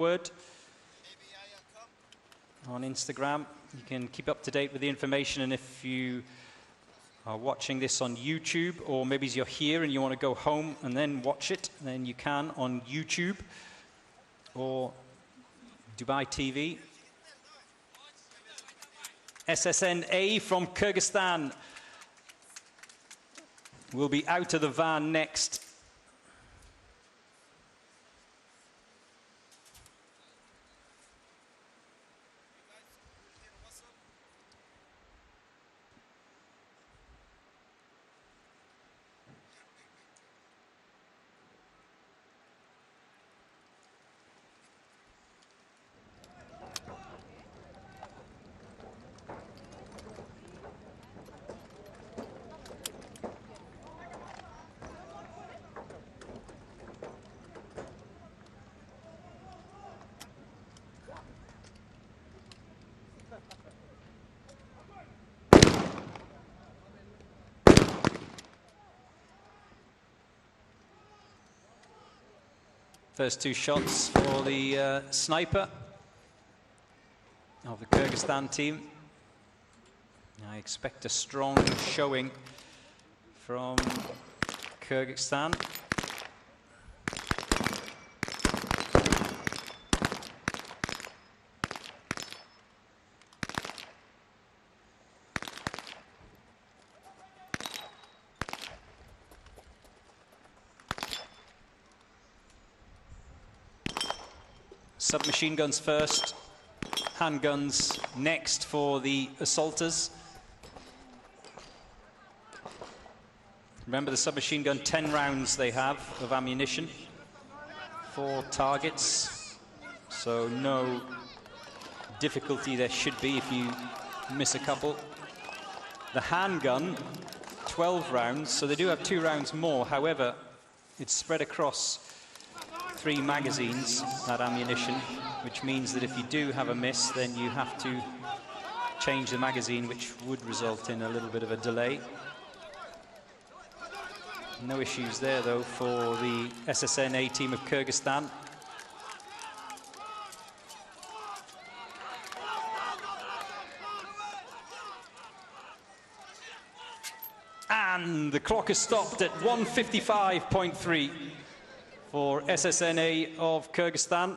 word on Instagram. You can keep up to date with the information, and if you are watching this on YouTube, or maybe you're here and you want to go home and then watch it, then you can on YouTube or Dubai TV. SSNA from Kyrgyzstan will be out of the van next. First two shots for the sniper of the Kyrgyzstan team. I expect a strong showing from Kyrgyzstan. Submachine guns first, handguns next for the assaulters. Remember, the submachine gun, 10 rounds they have of ammunition, 4 targets, so no difficulty there should be if you miss a couple. The handgun, 12 rounds, so they do have 2 rounds more. However, it's spread across 3 magazines, that ammunition, which means that if you do have a miss, then you have to change the magazine, which would result in a little bit of a delay. No issues there, though, for the SSNA team of Kyrgyzstan. And the clock is stopped at 1:55.3. for SSNA of Kyrgyzstan.